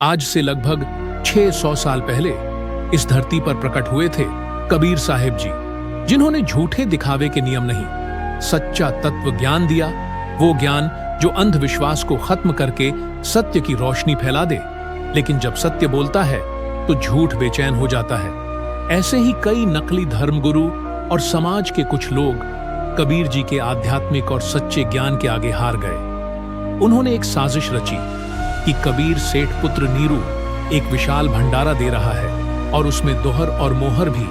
आज से लगभग 600 साल पहले इस धरती पर प्रकट हुए थे कबीर साहिब जी, जिन्होंने झूठे दिखावे के नियम नहीं, सच्चा तत्व ज्ञान दिया। वो ज्ञान जो अंधविश्वास को खत्म करके सत्य की रोशनी फैला दे। लेकिन जब सत्य बोलता है तो झूठ बेचैन हो जाता है। ऐसे ही कई नकली धर्मगुरु और समाज के कुछ लोग कबीर जी के आध्यात्मिक और सच्चे ज्ञान के आगे हार गए। उन्होंने एक साजिश रची कि कबीर सेठ पुत्र नीरू एक विशाल भंडारा दे रहा है और उसमें दोहर और मोहर भी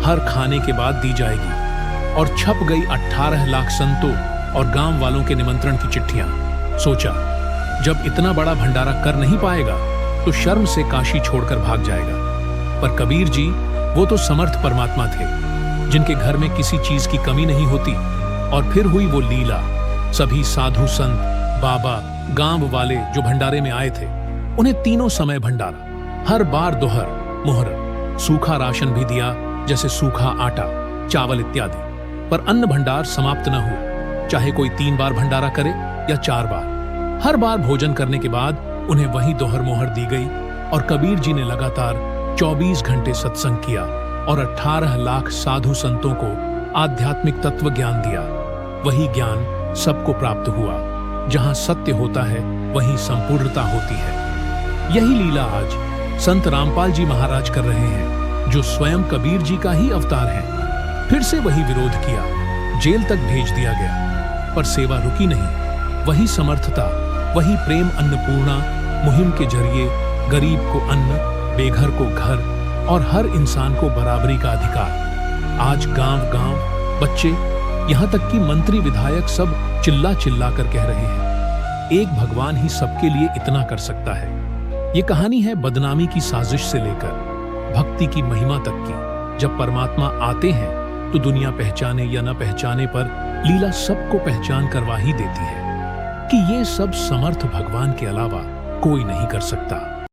हर खाने के बाद दी जाएगी। और छप गई 18 लाख संतों और गांव वालों के निमंत्रण की चिट्ठियां। सोचा, जब इतना बड़ा भंडारा कर नहीं पाएगा तो शर्म से काशी छोड़कर भाग जाएगा। पर कबीर जी वो तो समर्थ परमात्मा थे, जिनके घर में किसी चीज की कमी नहीं होती। और फिर हुई वो लीला। सभी साधु संत, बाबा, गांव वाले जो भंडारे में आए थे, उन्हें तीनों समय भंडारा, हर बार दोहर, मोहर, सूखा राशन भी दिया, जैसे सूखा आटा, चावल इत्यादि। पर अन्न भंडार समाप्त न हुआ, चाहे कोई 3 बार भंडारा करे या 4 बार। हर बार भोजन करने के बाद उन्हें वही दोहर मोहर दी गई। और कबीर जी ने लगातार 24 घंटे सत्संग किया और 18 लाख साधु संतों को आध्यात्मिक तत्व ज्ञान दिया। वही ज्ञान सबको प्राप्त हुआ। जहां सत्य होता है वहीं संपूर्णता होती है। यही लीला आज संत रामपाल जी महाराज कर रहे हैं, जो स्वयं कबीर जी का ही अवतार है। फिर से वही विरोध किया, जेल तक भेज दिया गया, पर सेवा रुकी नहीं। वही समर्थता, वही प्रेम अन्नपूर्णा मुहिम के जरिए गरीब को अन्न, बेघर को घर और हर इंसान को बराबरी का अधिकार। आज गांव-गांव बच्चे, यहां तक कि मंत्री विधायक सब चिल्ला चिल्ला कर कह रहे हैं, एक भगवान ही सबके लिए इतना कर सकता है। ये कहानी है बदनामी की साजिश से लेकर भक्ति की महिमा तक की। जब परमात्मा आते हैं तो दुनिया पहचाने या न पहचाने पर लीला सबको पहचान करवा ही देती है कि ये सब समर्थ भगवान के अलावा कोई नहीं कर सकता।